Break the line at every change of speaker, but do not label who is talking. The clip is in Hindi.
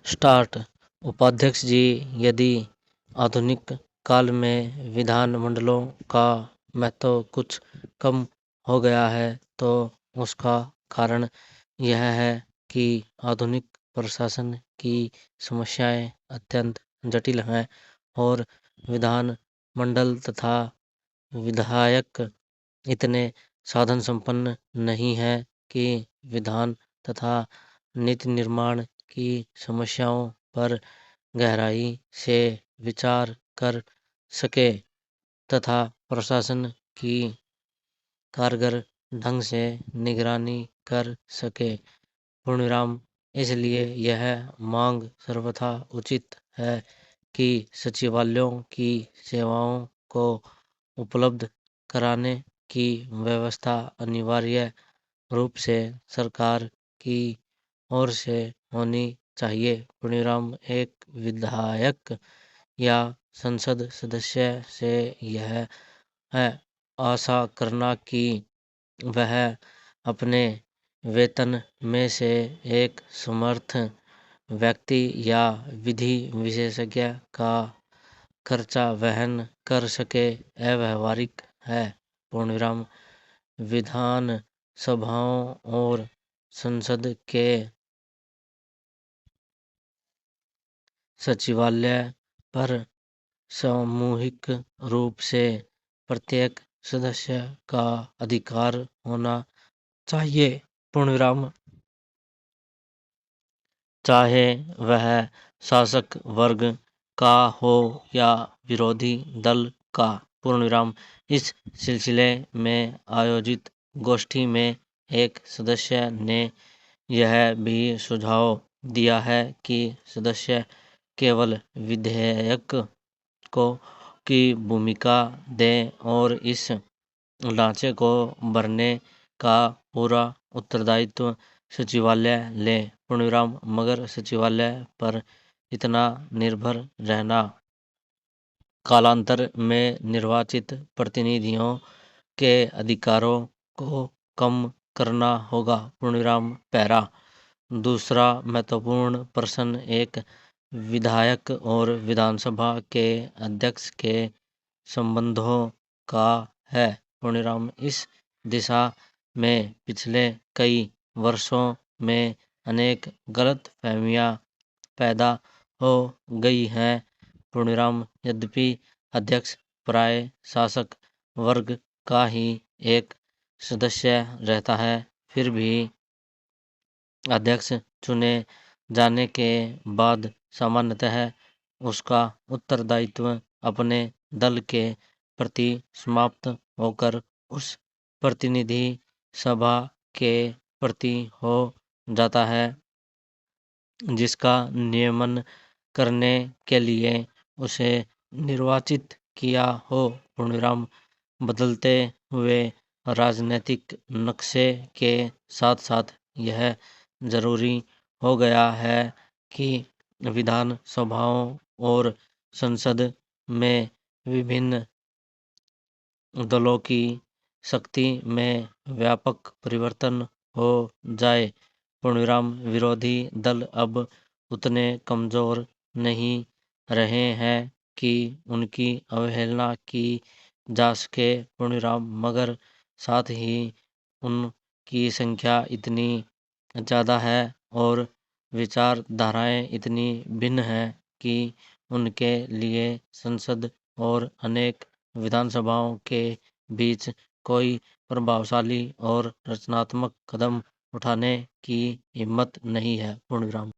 स्टार्ट। उपाध्यक्ष जी, यदि आधुनिक काल में विधान मंडलों का महत्व कुछ कम हो गया है तो उसका कारण यह है कि आधुनिक प्रशासन की समस्याएं अत्यंत जटिल हैं और विधान मंडल तथा विधायक इतने साधन संपन्न नहीं है कि विधान तथा नीति निर्माण की समस्याओं पर गहराई से विचार कर सके तथा प्रशासन की कारगर ढंग से निगरानी कर सके। पूर्णविराम। इसलिए यह मांग सर्वथा उचित है कि सचिवालयों की सेवाओं को उपलब्ध कराने की व्यवस्था अनिवार्य रूप से सरकार की ओर से होनी चाहिए। पूर्णविराम। एक विधायक या संसद सदस्य से यह है आशा करना कि वह अपने वेतन में से एक समर्थ व्यक्ति या विधि विशेषज्ञ का खर्चा वहन कर सके अव्यावहारिक है। पूर्णविराम। विधान सभाओं और संसद के सचिवालय पर सामूहिक रूप से प्रत्येक सदस्य का अधिकार होना चाहिए। पूर्णविराम। चाहे वह शासक वर्ग का हो या विरोधी दल का। पूर्णविराम। इस सिलसिले में आयोजित गोष्ठी में एक सदस्य ने यह भी सुझाव दिया है कि सदस्य केवल विधेयक को की भूमिका दें और इस ढांचे को भरने का पूरा उत्तरदायित्व सचिवालय ले। पूर्णविराम। मगर सचिवालय पर इतना निर्भर रहना कालांतर में निर्वाचित प्रतिनिधियों के अधिकारों को कम करना होगा। पूर्णविराम। पैरा। दूसरा महत्वपूर्ण प्रश्न एक विधायक और विधानसभा के अध्यक्ष के संबंधों का है। पूर्णविराम। इस दिशा में पिछले कई वर्षों में अनेक गलतफहमियां पैदा हो गई हैं। पूर्णविराम। यद्यपि अध्यक्ष प्राय शासक वर्ग का ही एक सदस्य रहता है, फिर भी अध्यक्ष चुने जाने के बाद सामान्यतः उसका उत्तरदायित्व अपने दल के प्रति समाप्त होकर उस प्रतिनिधि सभा के प्रति हो जाता है जिसका नियमन करने के लिए उसे निर्वाचित किया हो। पूर्णविराम। बदलते हुए राजनीतिक नक्शे के साथ साथ यह जरूरी हो गया है कि विधान सभाओं और संसद में विभिन्न दलों की शक्ति में व्यापक परिवर्तन हो जाए। पूर्णविराम। विरोधी दल अब उतने कमजोर नहीं रहे हैं कि उनकी अवहेलना की जा सके। पूर्णविराम। मगर साथ ही उनकी संख्या इतनी ज़्यादा है और विचारधाराएं इतनी भिन्न हैं कि उनके लिए संसद और अनेक विधानसभाओं के बीच कोई प्रभावशाली और रचनात्मक कदम उठाने की हिम्मत नहीं है। पूर्णविराम।